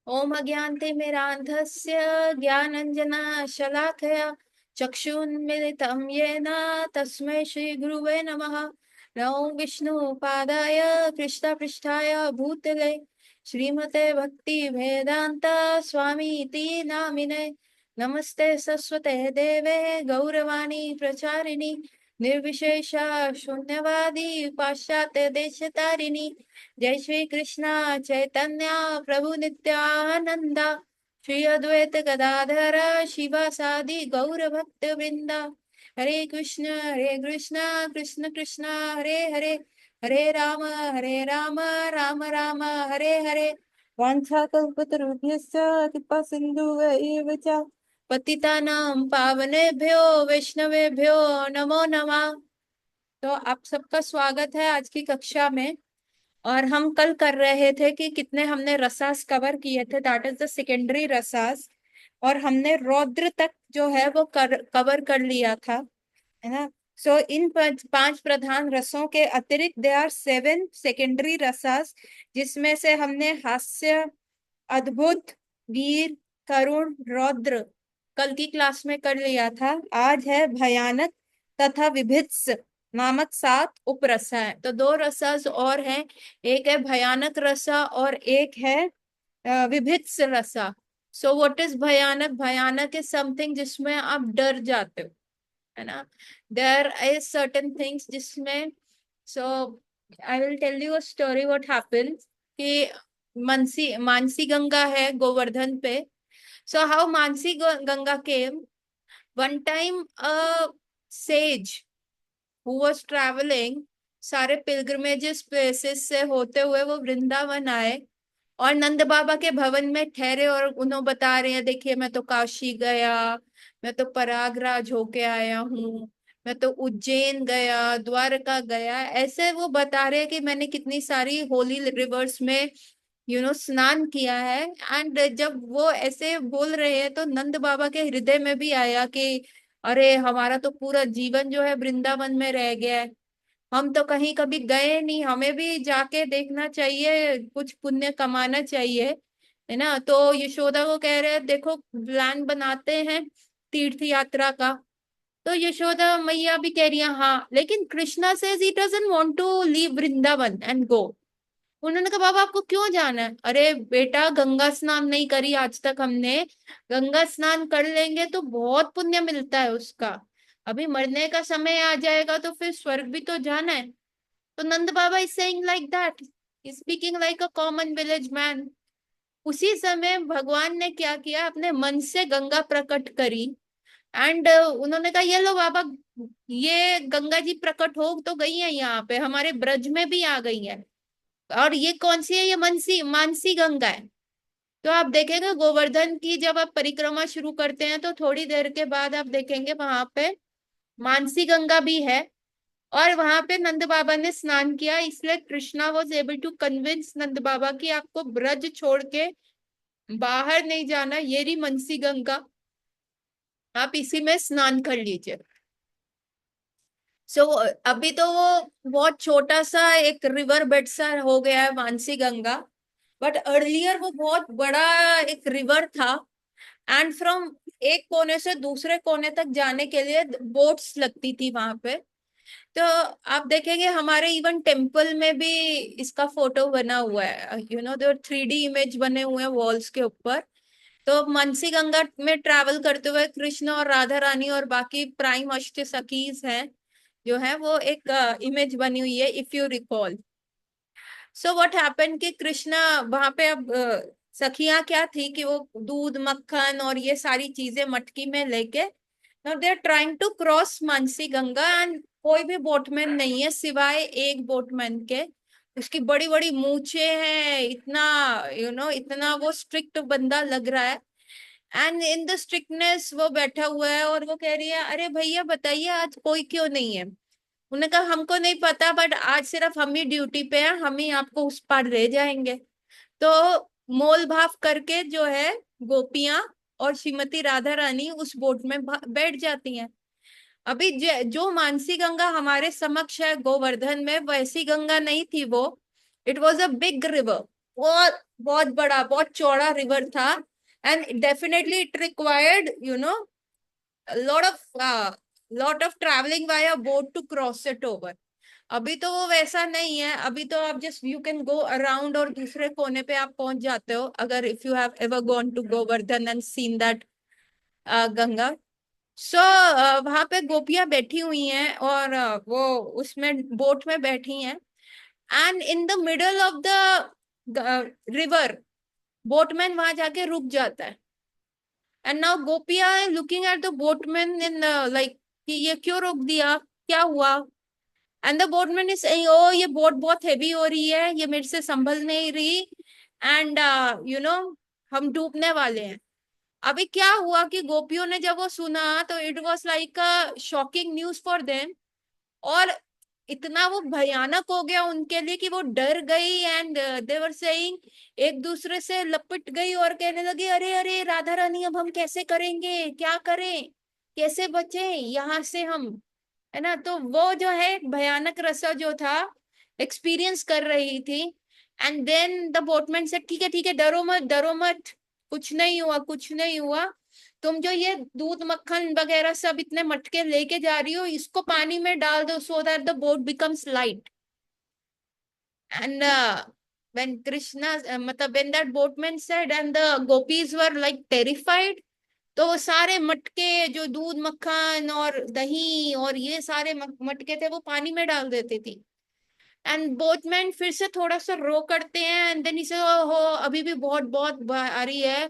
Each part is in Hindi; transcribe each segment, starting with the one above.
ओम अज्ञानतिमिरान्धस्य ज्ञानञ्जनशलाकया चक्षुन्मिलितं येन तस्मै श्रीगुरुवे नमः। नमो विष्णुपादाय कृष्णपृष्ठाय भूतले श्रीमते भक्तिवेदान्त स्वामीति नामिने। नमस्ते सरस्वते देवे गौरवाणी प्रचारिणि निर्विशेष शून्यवादी पाश्चात्य देशतारिणी। जय श्री कृष्ण चैतन्य प्रभु नित्यानंदा श्री अद्वैत गदाधर शिवासादि गौर भक्त वृंदा। हरे कृष्ण कृष्ण कृष्ण हरे हरे, हरे राम राम राम हरे हरे। वाञ्छाकल्पतरुभ्यश्च कृपा सिन्धुभ्यैव च पतितानां पावनेभ्यो वैष्णवेभ्यो नमो नमः। तो आप सबका स्वागत है आज की कक्षा में। और हम कल कर रहे थे कि कितने हमने रसास कवर किए थे, that is the secondary rasas. और हमने रौद्र तक जो है वो कवर कर लिया था, है ना। सो इन पांच प्रधान रसों के अतिरिक्त दे आर 7 सेकेंडरी रसास, जिसमें से हमने हास्य, अद्भुत, वीर, करुण, रौद्र कल की क्लास में कर लिया था। आज है भयानक तथा विभित्स नामक 7 उपरसा है। तो 2 रसास और हैं, एक है भयानक रसा और एक है विभित्स रसा। सो व्हाट इज भयानक? भयानक इज समथिंग जिसमें आप डर जाते हो, है ना। देयर इज सर्टेन थिंग्स जिसमें, so I will tell you a story what happened कि मानसी गंगा है गोवर्धन पे। So how Mansi Ganga came one time, a sage who was travelling, सारे पिलग्रिमेजेस प्लेसेस से होते हुए वो वृंदावन आए और नंद बाबा के भवन में ठहरे। और उन्होंने बता रहे हैं, देखिए मैं तो काशी गया, मैं तो प्रयागराज होके आया हूँ, मैं तो उज्जैन गया, द्वारका गया। ऐसे वो बता रहे हैं कि मैंने कितनी सारी होली रिवर्स में स्नान किया है। एंड जब वो ऐसे बोल रहे हैं तो नंद बाबा के हृदय में भी आया कि अरे हमारा तो पूरा जीवन जो है वृंदावन में रह गया है, हम तो कहीं कभी गए नहीं, हमें भी जाके देखना चाहिए, कुछ पुण्य कमाना चाहिए, है ना। तो यशोदा को कह रहे हैं देखो प्लान बनाते हैं तीर्थ यात्रा का। तो यशोदा मैया भी कह रही है हाँ, लेकिन Krishna says he doesn't want to leave Vrindavan and go. उन्होंने कहा बाबा आपको क्यों जाना है? अरे बेटा गंगा स्नान नहीं करी आज तक हमने, गंगा स्नान कर लेंगे तो बहुत पुण्य मिलता है उसका। अभी मरने का समय आ जाएगा तो फिर स्वर्ग भी तो जाना है। तो Nand Baba is saying like that, speaking like a common village man. उसी समय भगवान ने क्या किया, अपने मन से गंगा प्रकट करी। एंड उन्होंने कहा ये लो बाबा, ये गंगा जी प्रकट हो तो गई है, यहाँ पे हमारे ब्रज में भी आ गई है। और ये कौन सी है? ये मानसी गंगा है। तो आप देखेंगे गोवर्धन की जब आप परिक्रमा शुरू करते हैं तो थोड़ी देर के बाद आप देखेंगे वहां पे मानसी गंगा भी है। और वहां पे नंद बाबा ने स्नान किया, इसलिए Krishna was able to convince Nand Baba कि आपको ब्रज छोड़ के बाहर नहीं जाना, ये रही मनसी गंगा, आप इसी में स्नान कर लीजिए। सो अभी तो वो बहुत छोटा सा एक रिवर बेड सा हो गया है मानसी गंगा, बट अर्लियर वो बहुत बड़ा एक रिवर था। एंड फ्रॉम एक कोने से दूसरे कोने तक जाने के लिए बोट्स लगती थी वहां पे। तो आप देखेंगे हमारे इवन टेम्पल में भी इसका फोटो बना हुआ है, जो 3D इमेज बने हुए हैं वॉल्स के ऊपर। तो मानसी गंगा में ट्रैवल करते हुए कृष्ण और राधा रानी और बाकी प्राइम अष्ट सखीज हैं जो है, वो एक इमेज बनी हुई है if you recall. So what happened कि कृष्णा वहां पे, अब सखियां क्या थी कि वो दूध मक्खन और ये सारी चीजें मटकी में लेके now they are trying to cross Manasi Ganga. And कोई भी बोटमैन नहीं है सिवाय एक बोटमैन के। उसकी बड़ी बड़ी मूछें हैं, इतना इतना वो स्ट्रिक्ट बंदा लग रहा है। एंड इन द स्ट्रिक्टनेस वो बैठा हुआ है और वो कह रही है अरे भैया बताइए आज कोई क्यों नहीं है। उन्होंने कहा हमको नहीं पता, बट आज सिर्फ हम ही ड्यूटी पे हैं, हम ही आपको उस पार ले जाएंगे। तो मोल भाव करके जो है गोपियां और श्रीमती राधा रानी उस बोट में बैठ जाती हैं। अभी जो मानसी गंगा हमारे समक्ष है गोवर्धन में, वैसी गंगा नहीं थी वो। It was a big river. बहुत बहुत बड़ा, बहुत चौड़ा रिवर था। And definitely it required lot of lot of traveling via boat to cross it over. अभी तो वो वैसा नहीं है, अभी तो आप just you can go around और दूसरे कोने पे आप पहुंच जाते हो, अगर if you have ever gone to Govardhan and seen that Ganga. So वहां पे गोपियां बैठी हुई हैं और वो उसमें बोट में बैठी हैं। And in the middle of the river boatman वहां जाके रुक जाता है। एंड नाउ गोपिया looking at the boatman in like कि ये क्यों रोक दिया, क्या हुआ। And the boatman is saying oh ये बोट बहुत हैवी हो रही है, ये मेरे से संभल नहीं रही, एंड यू नो हम डूबने वाले हैं। अभी क्या हुआ कि गोपियों ने जब वो सुना तो it was like a shocking news for them. और इतना वो भयानक हो गया उनके लिए कि वो डर गई एंड दे वर सेइंग, एक दूसरे से लपट गई और कहने लगी अरे अरे राधा रानी अब हम कैसे करेंगे, क्या करें, कैसे बचे यहाँ से हम, है ना। तो वो जो है एक भयानक रसा जो था एक्सपीरियंस कर रही थी। एंड देन द बोटमैन से ठीक है डरो मत डरो मत, कुछ नहीं हुआ कुछ नहीं हुआ, तुम जो ये दूध मक्खन वगैरह सब इतने मटके लेके जा रही हो इसको पानी में डाल दो so that the boat becomes light. And when krishna मतलब when that boatman said and the gopis were like terrified, तो वो सारे मटके जो दूध मक्खन और दही और ये सारे मटके थे वो पानी में डाल देती थी। एंड बोटमैन फिर से थोड़ा सा रो करते हैं एंड देन इसे हो अभी भी बहुत बहुत भारी है,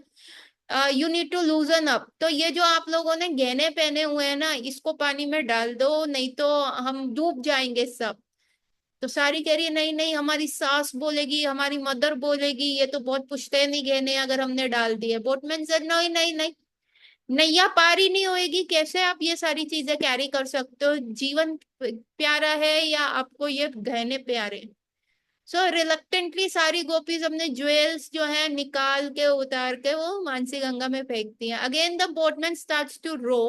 you need to loosen up, तो ये जो आप लोगों ने गहने पहने हुए हैं ना इसको पानी में डाल दो नहीं तो हम डूब जाएंगे सब। तो सारी कह रही है नहीं नहीं हमारी सास बोलेगी हमारी मदर बोलेगी ये तो बहुत पुश्तैनी गहने अगर हमने डाल दिए। बोटमैन सर नहीं नहीं नहीं, नैया पार ही नहीं होएगी, कैसे आप ये सारी चीजें कैरी कर सकते हो, जीवन प्यारा है या आपको ये गहने प्यारे। सो रिलक्टेंटली सारी गोपीज अपने ज्वेल्स जो है निकाल के उतार के वो मानसी गंगा में फेंकती हैं। Again the boatman starts to row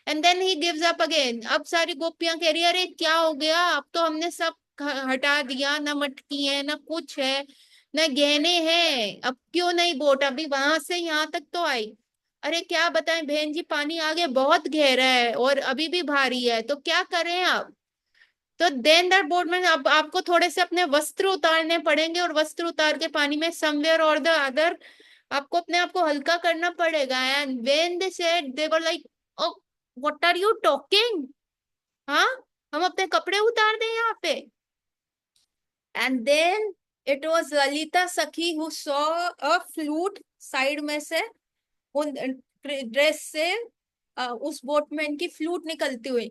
and then he gives up again. अब सारी गोपियां कह रही है अरे क्या हो गया, अब तो हमने सब हटा दिया, ना मटकी है ना कुछ है ना गहने हैं, अब क्यों नहीं बोट अभी वहां से यहाँ तक तो आई। अरे क्या बताएं बहन जी पानी आगे बहुत गहरा है और अभी भी भारी है तो क्या करें आप। तो देन दैट बोट में अब आपको थोड़े से अपने वस्त्र उतारने पड़ेंगे और वस्त्र उतार के पानी में समवेयर और द अदर आपको अपने आप को हल्का करना पड़ेगा। And when they said they were like oh what are you talking, हाँ हम अपने कपड़े उतार दें यहाँ पे। And then it was Lalita Sakhi who saw a flute side में से, उन ड्रेस से उस बोटमैन की फ्लूट निकलती हुई।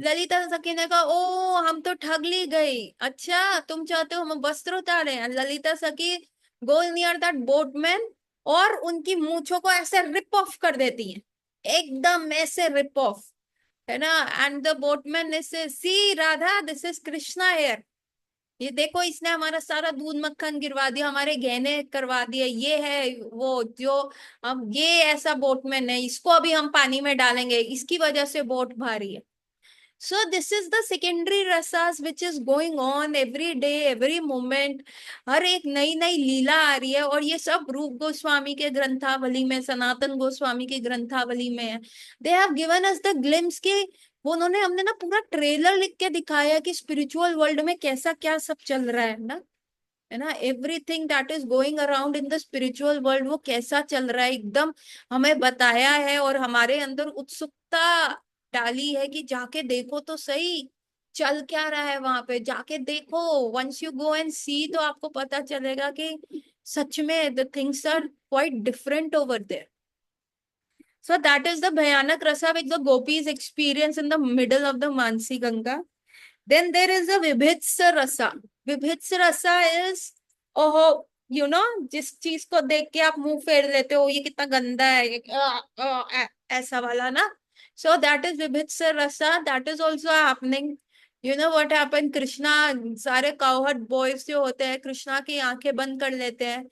ललिता सखी ने कहा ओ हम तो ठग ली गई, अच्छा तुम चाहते हो हम वस्त्र उतारे। ललिता सखी गो नियर दैट बोटमैन और उनकी मूंछों को ऐसे रिप ऑफ कर देती है, एकदम ऐसे रिप ऑफ, है ना। एंड द बोटमैन ऐसे see Radha this is Krishna here, ये देखो इसने हमारा सारा दूध मक्खन गिरवा दिया, हमारे गहने करवा दिए, ये है वो जो हम ये ऐसा बोटमैन है, इसको अभी हम पानी में डालेंगे इसकी वजह से बोट भारी है। So this is the secondary रसास which is going on every day every moment, हर एक नई नई लीला आ रही है और ये सब रूप गोस्वामी के ग्रंथावली में सनातन गोस्वामी की ग्रंथावली में है। They have given us the glimpse के, वो उन्होंने हमने ना पूरा ट्रेलर लिख के दिखाया कि स्पिरिचुअल वर्ल्ड में कैसा क्या सब चल रहा है ना, है ना। Everything that is going around in the spiritual world वो कैसा चल रहा है एकदम हमें बताया है और हमारे अंदर उत्सुकता डाली है कि जाके देखो तो सही चल क्या रहा है वहां पे, जाके देखो once you go and see तो आपको पता चलेगा कि सच में the things are quite different over there. So that is the Bhayanak Rasa which the gopis experience in the middle of the Mansi Ganga. Then there is a Vibhitsa Rasa. Vibhitsa Rasa is, oh, जिस चीज को देख के आप मुंह फेर लेते हो ये कितना गंदा है ऐसा वाला ना। So that is Vibhitsa Rasa. That is also happening. You know what happened? Krishna सारे काउहट बॉयज जो होते हैं कृष्णा की आंखें बंद कर लेते हैं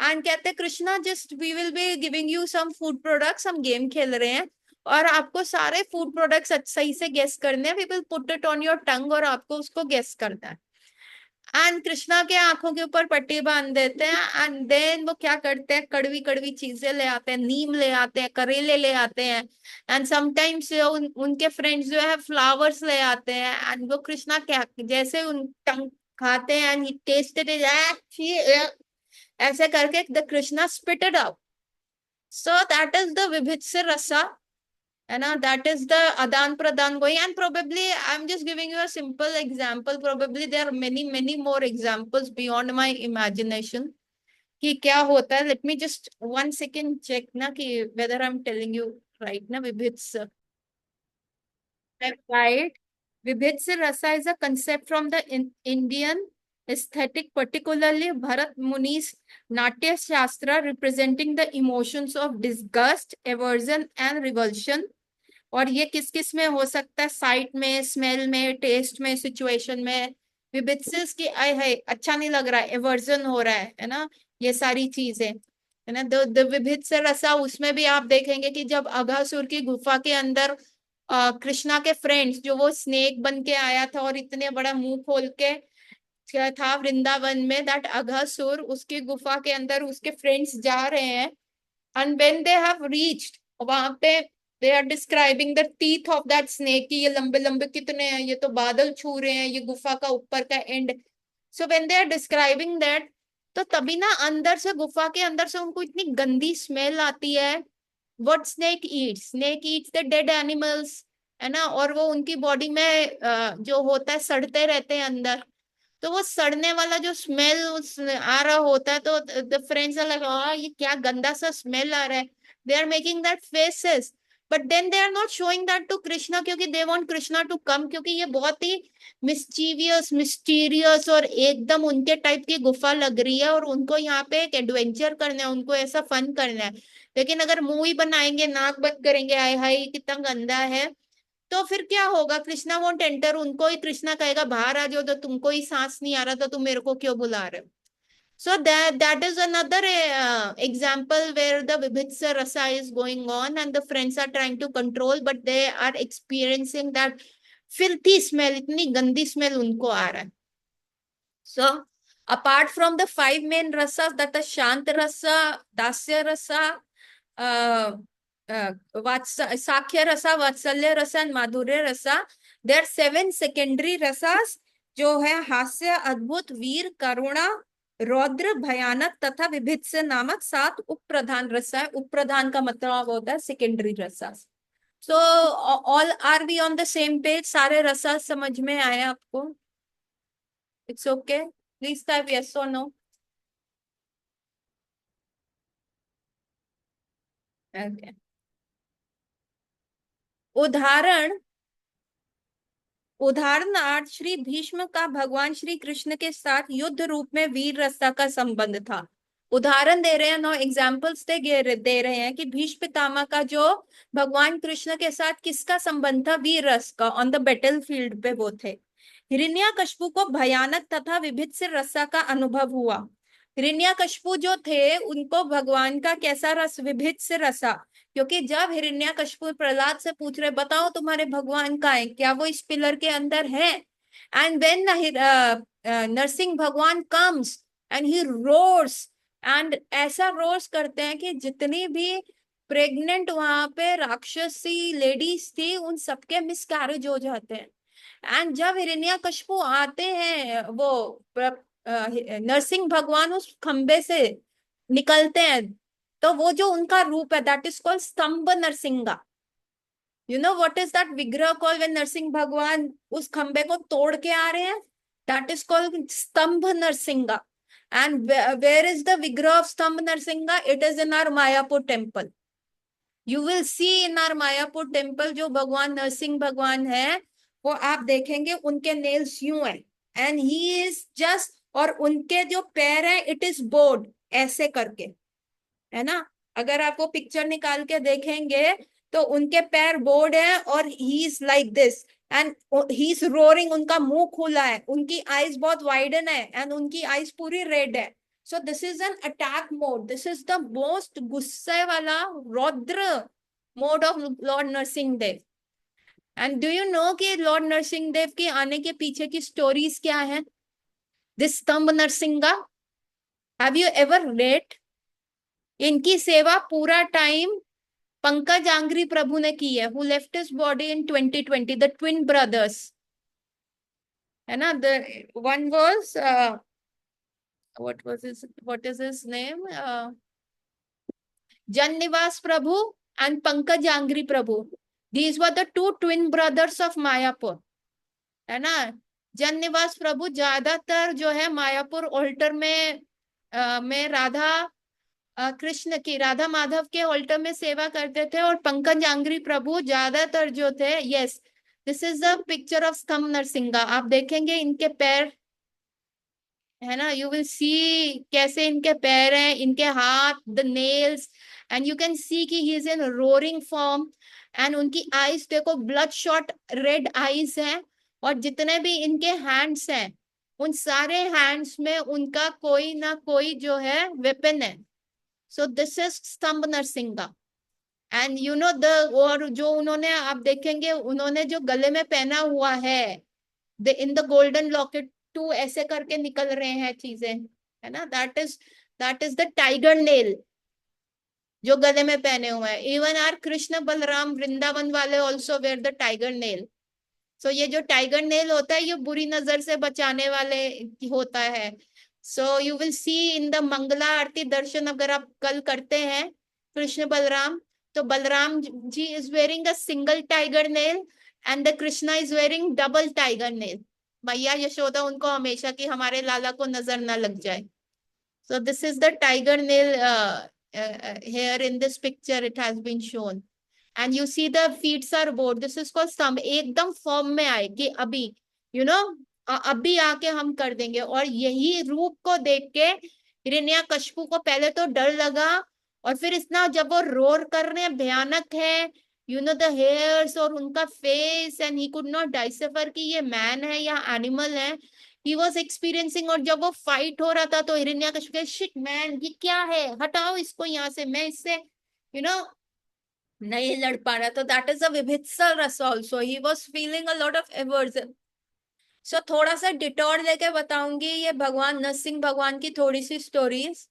एंड कहते हैं Krishna just we will be giving you some food products, हम गेम खेल रहे हैं और आपको सारे फूड प्रोडक्ट्स सही से गेस करने हैं, we will put it on your tongue और आपको उसको गेस करना है। एंड कृष्णा के आंखों के ऊपर पट्टी बांध देते हैं, एंड देन वो क्या करते हैं, कड़वी कड़वी चीजें ले आते हैं, नीम ले आते हैं, करेले ले आते हैं, एंड समटाइम्स उनके फ्रेंड्स जो है फ्लावर्स ले आते हैं, एंड वो कृष्णा क्या जैसे उन टंग खाते हैं, एंड ही टेस्टेड इट, ऐसे करके the Krishna spit it out. So that is the विभित्स रसा, है ना, that is the adan pradan going. And probably I'm just giving you a simple example, probably there are many many more examples beyond my imagination कि क्या होता है. Let me just 1 second check ना कि whether I'm telling you right ना. विभित्स, right, विभित्स rasa is a concept from the Indian aesthetic, particularly Bharat Muni's Natya Shastra, representing the emotions of disgust, aversion and revulsion. और ये किस किस में हो सकता है, साइट में, स्मेल में, टेस्ट में, सिचुएशन में. विबित्सिस की आय है, अच्छा नहीं लग रहा है, एवर्जन हो रहा है ना, ये सारी चीजें, है ना. द विभित्स रसा, उसमें भी आप देखेंगे कि जब अघासुर की गुफा के अंदर कृष्णा के फ्रेंड्स, जो वो स्नेक बन के आया था और इतने बड़ा मुंह खोल के क्या था वृंदावन में, दैट अघासुर, उसकी गुफा के अंदर उसके फ्रेंड्स जा रहे हैं. And when they have reached, वहां पे they are describing the teeth of that snake कि ये लंबे लंबे कितने हैं, ये तो बादल छू रहे हैं, ये गुफा का ऊपर का and. So when they are describing that, तो तभी ना अंदर से, गुफा के अंदर से उनको इतनी गंदी स्मेल आती है. What snake eats? Snake eats the dead animals, है ना. और वो उनकी बॉडी में जो होता है, सड़ते रहते हैं अंदर. तो वो सड़ने वाला जो स्मेल आ रहा होता है, तो द फ्रेंड्स आर लाइक, ये क्या गंदा सा स्मेल आ रहा है. They are making that faces, but then they are not showing that to Krishna, क्योंकि they want Krishna to come, क्योंकि ये बहुत ही मिस्चीवियस, मिस्टीरियस और एकदम उनके टाइप की गुफा लग रही है, और उनको यहाँ पे एक एडवेंचर करना है, उनको ऐसा फन करना है. लेकिन अगर मुंह ही बनाएंगे, नाक बंद करेंगे, आय हाय कितना गंदा है, तो फिर क्या होगा, कृष्णा वोंट एंटर. उनको ही कृष्णा कहेगा बाहर आ जाओ, तो तुमको ही सांस नहीं आ रहा, तो तुम मेरे को क्यों बुला रहे हो. So that is another example where the vibhitsa rasa is going on and the friends are trying to control, but they are experiencing that filthy smell, इतनी गंदी smell उनको आ रहा है. So apart from the five main rasas, that is shant rasa, dasya rasa, uh, साख्य रसा, वात्सल्य रसा एंड माधुर्य रसा. देर 7 secondary रसास, जो है हास्य, अद्भुत, वीर, करुणा, रौद्र, भयानक तथा विभित्स नामक 7 उप प्रधान रसा है. उप प्रधान का मतलब होता है सेकेंडरी रसा. So all are we on the same page? सारे रसा समझ में आए आपको? It's okay, please type yes और नो. ओके. उदाहरण, उदाहरणार्थ श्री भीष्म का भगवान श्री कृष्ण के साथ युद्ध रूप में वीर रसा का संबंध था. उदाहरण दे रहे हैं, नो एग्जाम्पल्स दे रहे हैं कि भीष्म पितामह का जो भगवान कृष्ण के साथ किसका संबंध था, वीर रस का. ऑन द बैटल फील्ड पे वो थे. हिरण्यकश्यपु को भयानक तथा विभित्स रसा का अनुभव हुआ. हिरण्यकश्यपु जो थे, उनको भगवान का कैसा रस, विभित्स रसा. क्योंकि जब हिरण्यकश्यपु प्रहलाद से पूछ रहे, बताओ तुम्हारे भगवान का है क्या, वो इस पिलर के अंदर है. एंड व्हेन नरसिंह भगवान comes and he roars, and ऐसा रोर्स करते हैं कि जितनी भी प्रेग्नेंट वहां पे राक्षसी लेडीज थी, उन सबके मिसकैरेज हो जाते हैं. एंड जब हिरण्यकश्यपु आते हैं, वो नरसिंह भगवान उस खंबे से निकलते हैं, तो वो जो उनका रूप है, that is called Stambha Narasimha. You know what is that विग्रह कॉल्ड व्हेन नरसिंह भगवान उस खंबे को तोड़ के आ रहे हैं? That is called Stambha Narasimha. And where is the विग्रह of Stambha Narasimha? It is in our Mayapur temple. You will see in our Mayapur temple, जो भगवान नरसिंह भगवान है, वो आप देखेंगे उनके नेल्स यूं है, एंड ही इज जस्ट, और उनके जो पैर है, इट इज बोर्ड ऐसे करके, है ना. अगर आप वो पिक्चर निकाल के देखेंगे, तो उनके पैर बोर्ड है, और he is like this, and he is roaring. उनका मुंह खुला है, उनकी आईज बहुत वाइडन है, एंड उनकी आईज पूरी रेड है. So this is an attack mode. This is the most गुस्से वाला रौद्र mode of Lord Narasimha Dev. And do you know कि लॉर्ड नरसिंह देव के आने के पीछे की स्टोरीज क्या है? दिस स्तंभ नरसिंगा, हैव यू एवर रेड? इनकी सेवा पूरा टाइम पंकज आंग्री प्रभु ने की है, who left his body in 2020, the twin brothers, है ना। The one was what is his name, Jananivas Prabhu and Pankajanghri Prabhu, these were the two twin brothers of Mayapur, है ना। जन निवास प्रभु ज्यादातर जो है मायापुर ऑल्टर में राधा कृष्ण की, राधा माधव के ऑल्टर में सेवा करते थे, और पंकज आंग्री प्रभु ज्यादातर जो थे, yes, this is the picture of Stambha नरसिंगा। आप देखेंगे इनके पैर, है ना, यू विल सी कैसे इनके पैर हैं, इनके हाथ, the nails, and you can see कि he is in roaring form. And उनकी आईज देखो, ब्लड शॉट रेड आईज हैं, और जितने भी इनके हैंड्स हैं, उन सारे हैंड्स में उनका कोई ना कोई जो है वेपन है। सो दिस इज स्तंभ Narasimha. And you know the, और जो उन्होंने, आप देखेंगे उन्होंने जो गले में पहना हुआ है, the in the golden locket, to ऐसे करके निकल रहे हैं चीजें, है ना, that is the tiger nail जो गले में पहने हुए हैं। इवन आर कृष्ण बलराम वृंदावन वाले also wear the tiger nail. So ये जो टाइगर नेल होता है, ये बुरी नजर से बचाने वाले होता है। So you will see in the Mangala Aarti darshan, अगर आप कल करते हैं कृष्ण बलराम, तो Balaram ji is wearing a single tiger nail and the Krishna is wearing double tiger nail. मैया यशोदा उनको हमेशा की हमारे लाला को नजर ना लग जाए। So this is the tiger nail here in this picture it has been shown, and you see the feet are bored. This is called स्तंभ, एकदम फॉर्म में आए कि अभी यू नो अभी आके हम कर देंगे। और यही रूप को देख के हिरण्यकशिपु को पहले तो डर लगा, और फिर इतना जब वो रोर कर रहे हैं, भयानक है, यू नो द हेयर्स और उनका face, and he could not decipher कि ये मैन है या एनिमल है। ही वॉज एक्सपीरियंसिंग, और जब वो फाइट हो रहा था तो हिरण्यकशिपु के, शिट मैन, ये क्या है, हटाओ इसको यहाँ से, मैं इससे यू नो नहीं लड़ पा रहा। तो दैट इज अ विभित्सा रस also, he was feeling a lot of aversion. So थोड़ा सा डिटोर लेके बताऊंगी ये भगवान नरसिंह भगवान की थोड़ी सी stories.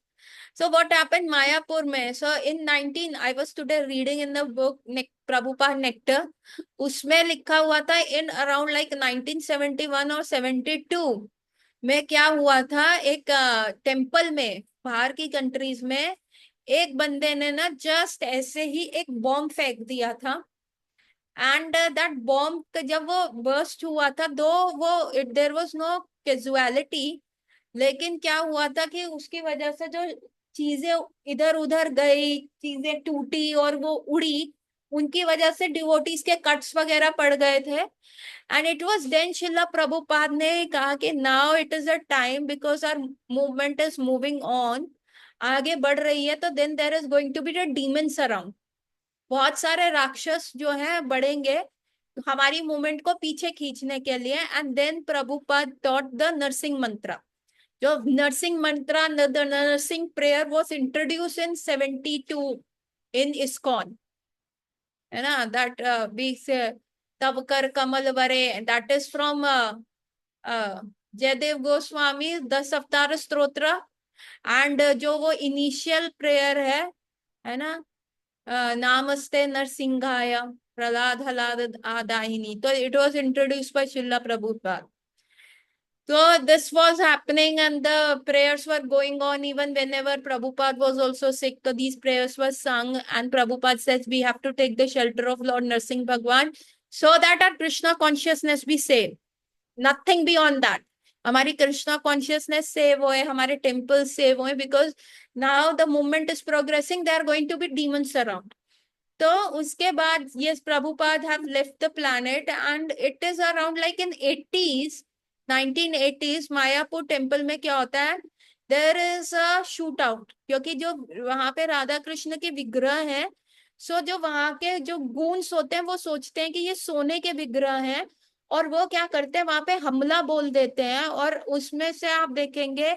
So what happened Mayapur में? So in 19, I was today reading in the book Prabhupada Nectar. उसमें लिखा हुआ था in around like 1971 और 72 में क्या हुआ था, एक टेम्पल में, बाहर की कंट्रीज में, एक बंदे ने ना जस्ट ऐसे ही एक बॉम्ब फेंक दिया था। एंड दैट बॉम्ब जब वो बर्स्ट हुआ था, दो वो देर वॉज नो कैजुअलिटी, लेकिन क्या हुआ था कि उसकी वजह से जो चीजें इधर उधर गई, चीजें टूटी और वो उड़ी, उनकी वजह से डिवोटीज के कट्स वगैरह पड़ गए थे। एंड इट वाज देन शिला प्रभुपाद ने कहा कि now it is a time, because our movement is moving on, आगे बढ़ रही है, तो then there is going to be the demons around, बहुत सारे राक्षस जो हैं बढ़ेंगे हमारी मूवमेंट को पीछे खींचने के लिए। And then Prabhupada taught the Narsingh mantra, जो Narsingh mantra, the Narsingh prayer was introduce in 72 in ISKCON, है ना। दैट बी तब कर कमल वरे, that is from Jayadev Goswami 10 अवतार स्तोत्र। एंड जो वो इनिशियल प्रेयर है ना, नामस्ते नरसिंहाय प्रहलाद हलाद आदाहिनी, तो it was introduced by Shila Prabhupada. So this was happening and the prayers were going on even whenever Prabhupada was also sick. So these prayers were sung and Prabhupada says we have to take the shelter of Lord Narsingh Bhagwan so that our Krishna consciousness be saved. Nothing beyond that. हमारी कृष्णा कॉन्शियसनेस सेव होए, हमारे टेम्पल सेव होए, because now the movement is progressing, they are going to be demons around. तो उसके बाद ये Prabhupada have left the planet and it is around like in 80s, 1980s Mayapur temple में क्या होता है, there is a shoot out, क्योंकि जो वहां पे राधा कृष्ण के विग्रह हैं, सो जो वहां के जो गूंस होते हैं वो सोचते हैं कि ये सोने के विग्रह हैं, और वो क्या करते हैं, वहां पे हमला बोल देते हैं, और उसमें से आप देखेंगे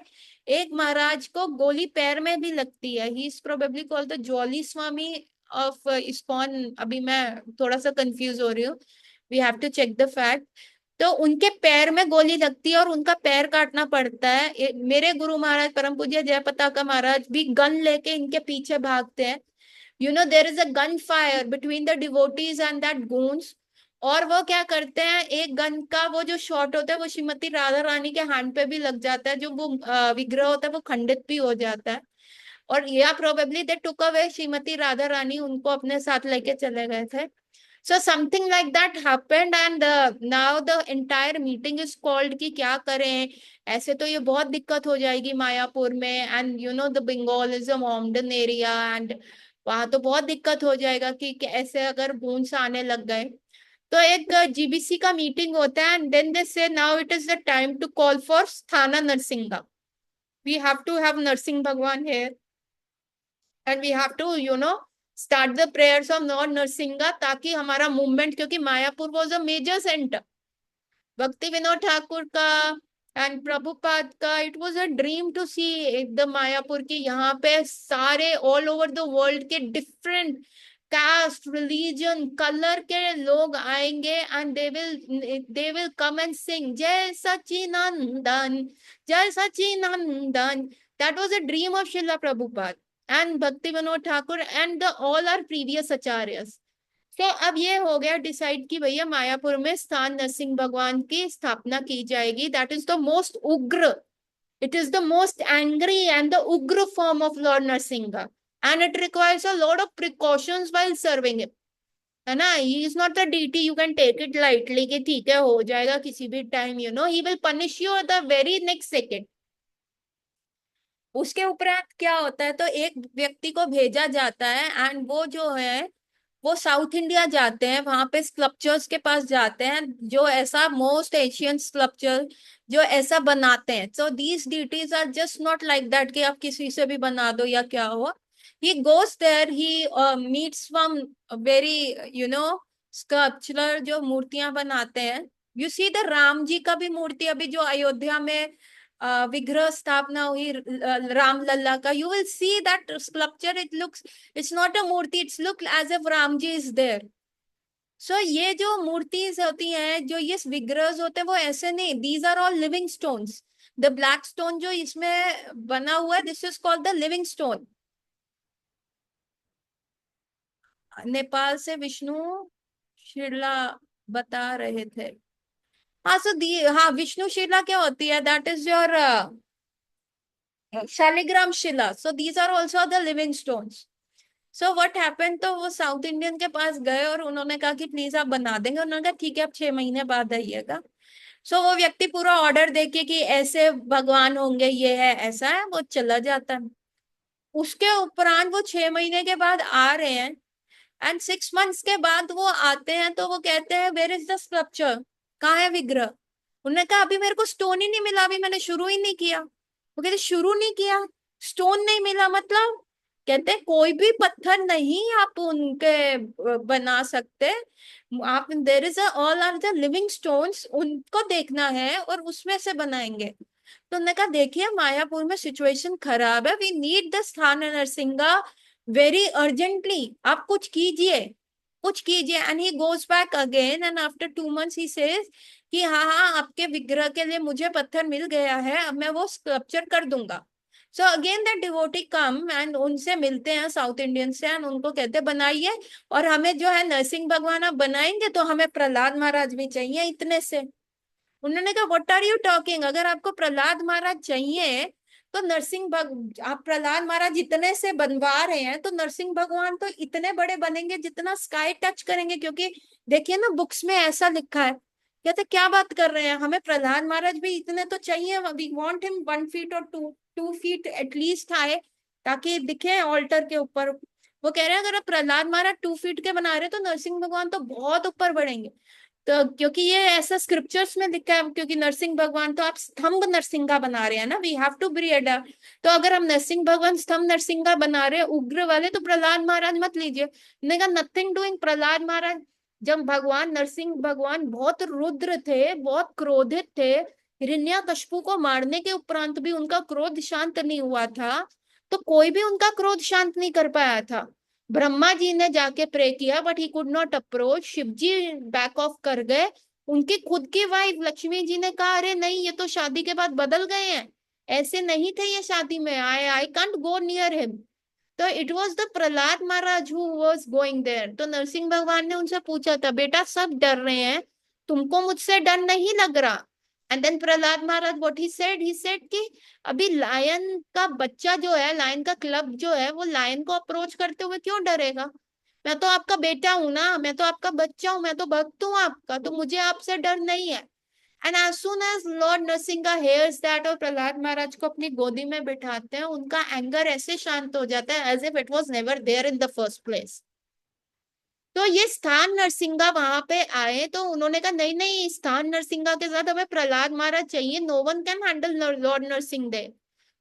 एक महाराज को गोली पैर में भी लगती है। He is probably called the ज्वाली स्वामी ऑफ इस्कॉन। अभी मैं थोड़ा सा कंफ्यूज हो रही हूँ, we have to check the fact. तो उनके पैर में गोली लगती है और उनका पैर काटना पड़ता है। मेरे गुरु महाराज परम पूज्य जय पताका महाराज भी गन लेके इनके पीछे भागते हैं। देर is a gun fire between the devotees and that goons. और वो क्या करते हैं, एक गन का वो जो शॉट होता है वो श्रीमती राधा रानी के हैंड पे भी लग जाता है, जो वो विग्रह होता है वो खंडित भी हो जाता है। और या probably they took away Shrimati Radha Rani, उनको अपने साथ लेके चले गए थे। So something like that happened and now the entire meeting is called कि क्या करें, ऐसे तो ये बहुत दिक्कत हो जाएगी मायापुर में, and the Bengal is a mountain area and वहां तो बहुत दिक्कत हो जाएगा कि ऐसे अगर बूंद आने लग गए। तो एक जीबीसी का मीटिंग होता है and then they say now it is the time to call for Sthana Narsinga. We have to have Narsingh Bhagwan here and we have to start the prayers of Lord Narsinga, ताकि हमारा मूवमेंट, क्योंकि Mayapur was a major centre Bhakti Vinod Thakur का एंड प्रभुपाद का। It was a dream to see एकदम मायापुर की, यहाँ पे सारे ऑल ओवर द वर्ल्ड के डिफरेंट कास्ट रिलीजन कलर के लोग आएंगे and they will come and sing जय सचिनंदन, जय Sachinandan. That was a dream of Srila Prabhupad and Bhakti Vinod Thakur and the all are previous आचार्यस। तो अब ये हो गया डिसाइड कि भैया मायापुर में स्थान नरसिंह भगवान की स्थापना की जाएगी। दैट इज द मोस्ट उग्र, it is the most angry and the ugra form of Lord Narsinga, and it requires a lot of precautions while serving him, है ना। he is not the deity you can take it lightly कि ठीक है हो जाएगा किसी भी time, he will punish you at the very next second। उसके उपरांत क्या होता है, तो एक व्यक्ति को भेजा जाता है एंड वो जो है वो साउथ इंडिया जाते हैं, वहां पे स्कल्पचर्स के पास जाते हैं जो ऐसा मोस्ट एशियन स्कल्पचर जो ऐसा बनाते हैं। So these deities are just not like that कि आप किसी से भी बना दो या क्या हो। He goes there, he meets from very sculptor जो मूर्तियां बनाते हैं। You see the Ram ji का भी मूर्ति अभी जो अयोध्या में विग्रह स्थापना हुई राम लल्ला का, you will see that sculpture, it looks, it's not a murti, it's look as if Ram ji is there. So ये जो मूर्तिज होती हैं, जो ये विग्रह होते हैं, वो ऐसे नहीं, these are all living stones. The black stone जो इसमें बना हुआ है, this is called the living stone. Nepal से विष्णु शिला बता रहे थे। हाँ सो दी, हाँ विष्णु शिला क्या होती है, दैट इज योर शालिग्राम शिला। So these are also the living stones. So what happened, तो वो साउथ इंडियन के पास गए और उन्होंने कहा कि प्लीज आप बना देंगे। उन्होंने कहा ठीक है, आप 6 महीने बाद आइएगा। सो वो व्यक्ति पूरा ऑर्डर देके कि ऐसे भगवान होंगे, ये है ऐसा है, वो चला जाता है। उसके उपरांत वो 6 महीने के बाद आ रहे हैं एंड 6 मंथ्स के बाद वो आते हैं, तो वो कहते हैं वेयर इज द स्कल्पचर, कहाँ है विग्रह। उन्होंने कहा अभी मेरे को स्टोन ही नहीं मिला, अभी मैंने शुरू ही नहीं किया। वो कहते शुरू नहीं किया, स्टोन नहीं मिला मतलब, कहते कोई भी पत्थर नहीं आप उनके बना सकते। आप there is all are the living stones, उनको देखना है और उसमें से बनाएंगे। तो उन्होंने कहा देखिए मायापुर में सिचुएशन खराब है, वी नीड द स्थान नरसिंगा वेरी अर्जेंटली, आप कुछ कीजिए, कुछ कीजिए। And he goes back again and after 2 months he says कि हाँ हाँ आपके विग्रह के लिए मुझे पत्थर मिल गया है, अब मैं वो स्कल्पचर कर दूंगा। So again that devotee come and उनसे मिलते हैं साउथ इंडियन से एंड उनको कहते बनाइए, और हमें जो है नरसिंह भगवान आप बनाएंगे तो हमें प्रहलाद महाराज भी चाहिए इतने से। उन्होंने कहा व्हाट आर यू टॉकिंग, अगर आपको प्रहलाद महाराज चाहिए तो आप प्रहलाद महाराज इतने से बनवा रहे हैं, तो नरसिंह भगवान तो इतने बड़े बनेंगे जितना स्काई टच करेंगे, क्योंकि देखिए ना बुक्स में ऐसा लिखा है। कहते क्या बात कर रहे हैं, हमें प्रहलाद महाराज भी इतने तो चाहिए, वी वांट हिम 1 फीट और 2 फीट एटलीस्ट हाई, ताकि दिखे ऑल्टर के ऊपर। वो कह रहे हैं अगर आप प्रहलाद महाराज 2 फीट के बना रहे तो नरसिंह भगवान तो बहुत ऊपर बढ़ेंगे। तो क्योंकि ये ऐसा स्क्रिप्चर्स में लिखा है, क्योंकि नरसिंह भगवान तो आप स्तंभ नरसिंगा बना रहे हैं ना, वी हैव टू ब्रीड। तो अगर हम नरसिंह भगवान स्तंभ नरसिंगा बना रहे हैं उग्र वाले, तो प्रहलाद महाराज मत लीजिए। मैंने कहा नथिंग डूइंग प्रहलाद महाराज। जब भगवान नरसिंह भगवान बहुत रुद्र थे, बहुत क्रोधित थे, हिरण्यकशिपु को मारने के उपरांत भी उनका क्रोध शांत नहीं हुआ था, तो कोई भी उनका क्रोध शांत नहीं कर पाया था। ब्रह्मा जी ने जाके प्रे किया but he could not approach, Shiv ji back off कर गए, उनकी खुद की वाइफ लक्ष्मी जी ने कहा अरे नहीं ये तो शादी के बाद बदल गए हैं, ऐसे नहीं थे ये शादी में, I can't go near him. तो it was the Prahlad Maharaj who was going there. तो नरसिंह भगवान ने उनसे पूछा था बेटा सब डर रहे हैं, तुमको मुझसे डर नहीं लग रहा? And then Prahlad Maharaj what he said कि अभी लायन का बच्चा जो है, लायन का क्लब जो है, वो लायन को अप्रोच करते हुए क्यों डरेगा? मैं तो आपका बेटा हूं ना, मैं तो आपका बच्चा हूं, मैं तो भक्त हूं आपका, तो मुझे आपसे डर नहीं है। And as soon as Lord Narasimha hears that, और प्रहलाद महाराज को अपनी गोदी में बिठाते हैं, उनका एंगर ऐसे शांत हो जाता है as if it was never there in the first place. तो ये स्थान नरसिंहा वहां पे आए तो उन्होंने कहा नहीं नहीं, स्थान नरसिंहा के साथ हमें प्रहलाद महाराज चाहिए, no one can handle lord Narasimha Dev,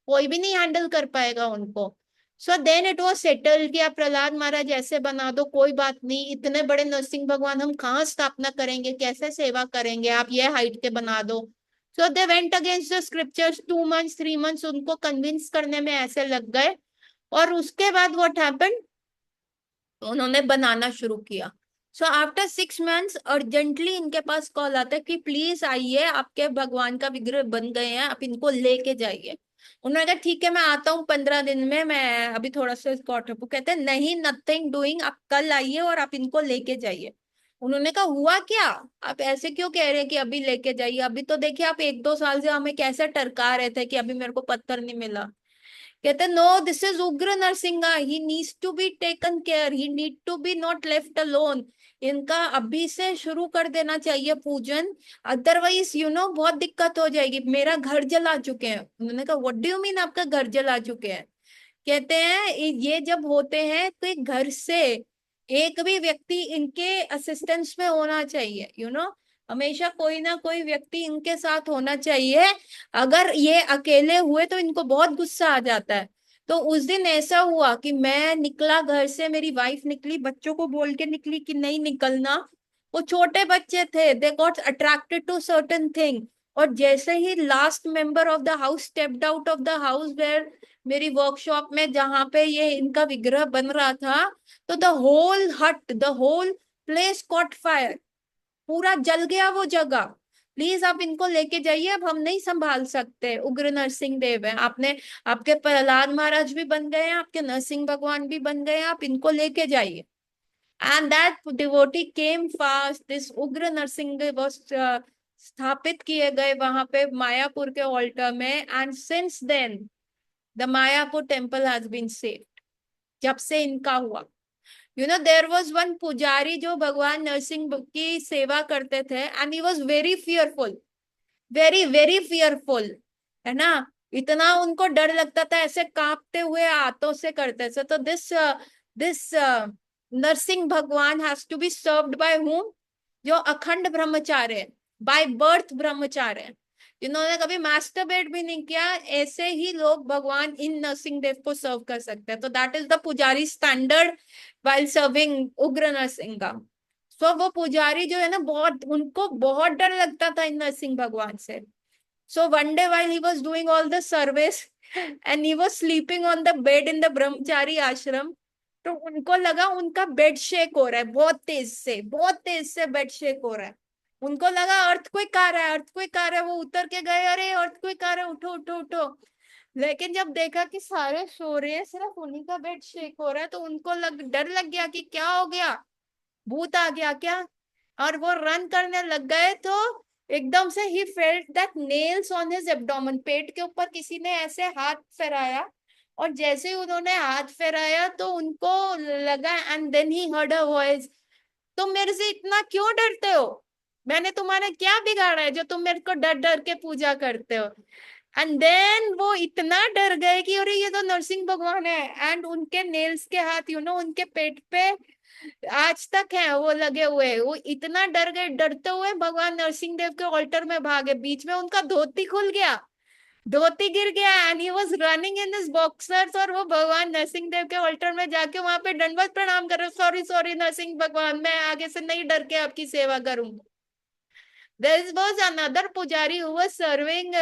कोई भी नहीं हैंडल कर पाएगा उनको। So then it was settled कि आप प्रहलाद महाराज ऐसे बना दो, कोई बात नहीं, इतने बड़े नरसिंह भगवान हम कहाँ स्थापना करेंगे, कैसे सेवा करेंगे, आप ये हाइट के बना दो। So they went against the scriptures, 2 months 3 months उनको कन्विंस करने में ऐसे लग गए। और उसके बाद व्हाट हैपेंड, उन्होंने बनाना शुरू किया। सो आफ्टर 6 मंथ्स अर्जेंटली इनके पास कॉल आता है कि प्लीज आइए, आपके भगवान का विग्रह बन गए हैं, आप इनको लेके जाइए। उन्होंने कहा ठीक है मैं आता हूँ 15 दिन में, मैं अभी थोड़ा सा कॉट अप हूँ। कहते हैं नहीं, नथिंग डूइंग, आप कल आइए और आप इनको लेके जाइए। उन्होंने कहा हुआ क्या, आप ऐसे क्यों कह रहे हैं कि अभी लेके जाइए? अभी तो देखिए आप 1-2 साल से हमें कैसे टरका रहे थे कि अभी मेरे को पत्थर नहीं मिला। कहते no, this is Ugra Narasimha, he needs to be taken care, he need to be not left alone. इनका अभी से शुरू कर देना चाहिए पूजन, अदरवाइज बहुत दिक्कत हो जाएगी, मेरा घर जला चुके हैं। उन्होंने कहा व्हाट डू यू मीन आपका घर जला चुके हैं? कहते हैं ये जब होते हैं तो एक घर से एक भी व्यक्ति इनके असिस्टेंस में होना चाहिए, हमेशा कोई ना कोई व्यक्ति इनके साथ होना चाहिए। अगर ये अकेले हुए तो इनको बहुत गुस्सा आ जाता है। तो उस दिन ऐसा हुआ कि मैं निकला घर से, मेरी वाइफ निकली, बच्चों को बोल के निकली कि नहीं निकलना। वो छोटे बच्चे थे, they got attracted to certain thing. और जैसे ही last member of the house stepped out of the house where, मेरी वर्कशॉप में जहां पे ये इनका विग्रह बन रहा था, तो the whole place caught fire, पूरा जल गया वो जगह। प्लीज आप इनको लेके जाइए, अब हम नहीं संभाल सकते, उग्र नरसिंह देव है, आपने, आपके प्रहलाद महाराज भी बन गए हैं, आपके नरसिंह भगवान भी बन गए हैं, आप इनको लेके जाइए। And that devotee came fast, this उग्र नरसिंह was स्थापित किए गए वहां पे मायापुर के ऑल्टर में। And since then the Mayapur temple has been saved, जब से इनका हुआ। देर वॉज वन पुजारी जो भगवान नरसिंह की सेवा करते थे, and he was very fearful, very very fearful, है ना। इतना उनको डर लगता था, ऐसे कांपते हुए हाथों से करते थे। तो this Narsingh Bhagwan has to be served by whom? जो अखंड ब्रह्मचारी है, बाय बर्थ ब्रह्मचारी है, जिन्होंने कभी मास्टरबेट भी नहीं किया, ऐसे ही लोग भगवान इन नरसिंह देव को सर्व कर सकते हैं। तो दैट इज द पुजारी स्टैंडर्ड while सर्विंग उग्र नरसिंहा। सो वो पुजारी जो है ना, बहुत, उनको बहुत डर लगता था इन नरसिंह भगवान से। So one day while he was doing all the service and he was sleeping on the bed in the ब्रह्मचारी आश्रम, तो उनको लगा उनका बेड शेक हो रहा है, बहुत तेज से बेड शेक हो रहा है। उनको लगा अर्थक्वेक आ रहा है, अर्थक्वेक आ रहा है, वो उतर के गए, अरे अर्थक्वेक आ रहा है, उठो उठो उठो। लेकिन जब देखा कि सारे सो रहे हैं, सिर्फ उन्हीं का बेड शेक हो रहा है, तो उनको डर लग गया कि क्या हो गया, भूत आ गया क्या। और वो रन करने लग गए तो एकदम से ही felt that nails on his abdomen, पेट के ऊपर किसी ने ऐसे हाथ फेराया। और जैसे ही उन्होंने हाथ फेराया तो उनको लगा, and then he heard a voice, तुम मेरे से इतना क्यों डरते हो, मैंने तुम्हारा क्या बिगाड़ा है जो तुम मेरे को डर डर के पूजा करते हो। एंड देन वो इतना डर गए कि अरे ये तो नरसिंह भगवान है, एंड उनके नेल्स के हाथ उनके पेट पे आज तक है वो लगे हुए। वो इतना डर गए, डरते हुए भगवान नरसिंह देव के ऑल्टर में भागे, बीच में उनका धोती खुल गया, धोती गिर गया, and he was running in his boxers, और वो भगवान नरसिंह देव के ऑल्टर में जाके वहां पे दंडवत प्रणाम कर रहे, सॉरी सॉरी नरसिंह भगवान, मैं आगे से नहीं डर के आपकी सेवा करूंगा। There was another pujari who was serving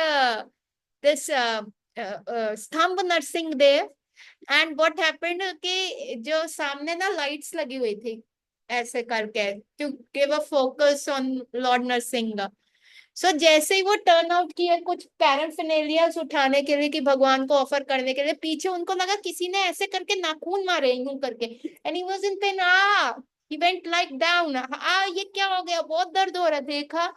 this स्तंभ Narasimha Dev. And what happened कि जो सामने ना लाइट्स लगी हुई थी, ऐसे करके, to give a focus on lord Narasimha. So जैसे ही वो टर्न आउट किए कुछ पैराफिनेलियल्स उठाने के लिए कि भगवान को ऑफर करने के लिए, पीछे उनको लगा किसी ने ऐसे करके नाखून मारे यूं करके, and he was in pen. He went like down. ये क्या हो गया, बहुत दर्द हो रहा, देखा।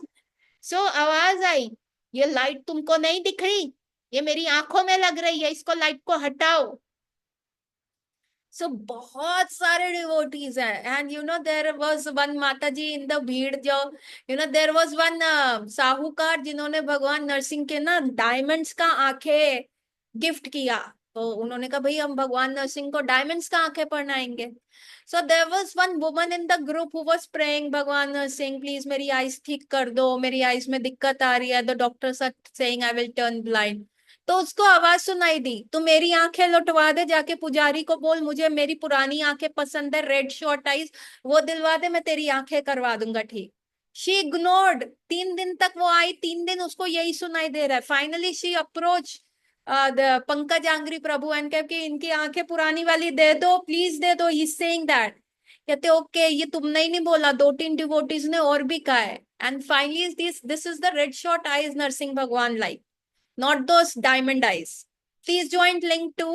सो आवाज आई, ये लाइट तुमको नहीं दिख रही, ये मेरी आंखों में लग रही है, इसको लाइट को हटाओ। सो बहुत सारे डिवोटीज हैं, and you know there was one Mata ji in the भीड़, जो you know there was one साहूकार जिन्होंने भगवान नरसिंह के ना डायमंड्स का आंखें गिफ्ट किया। तो उन्होंने कहा भाई हम भगवान नरसिंह को डायमंड्स का आंखें पहनाएंगे। So there was one woman in the group who was praying, भगवान नरसिंह प्लीज मेरी आईज ठीक कर दो, मेरी आईज में दिक्कत आ रही है, the doctors are saying I will turn blind. तो उसको आवाज सुनाई दी, तू मेरी आंखें लौटवा दे, जाके पुजारी को बोल मुझे मेरी पुरानी आंखें पसंद है, रेड शॉर्ट आईज, वो दिलवा दे, मैं तेरी आंखें करवा दूंगा ठीक। She ignored. 3 दिन तक वो आई, 3 दिन उसको यही सुनाई दे रहा है। Finally she approach Pankaj आंग्री Prabhu and कह कि इनकी आंखें पुरानी वाली दे दो, प्लीज दे दो, ही सेइंग दैट। कहते ओके, ये तुमने ही नहीं बोला, 2-3 डिवोटीज ने और भी कहा है। And finally this is the red shot eyes Narsingh Bhagwan like, not those diamond eyes. Please join link 2.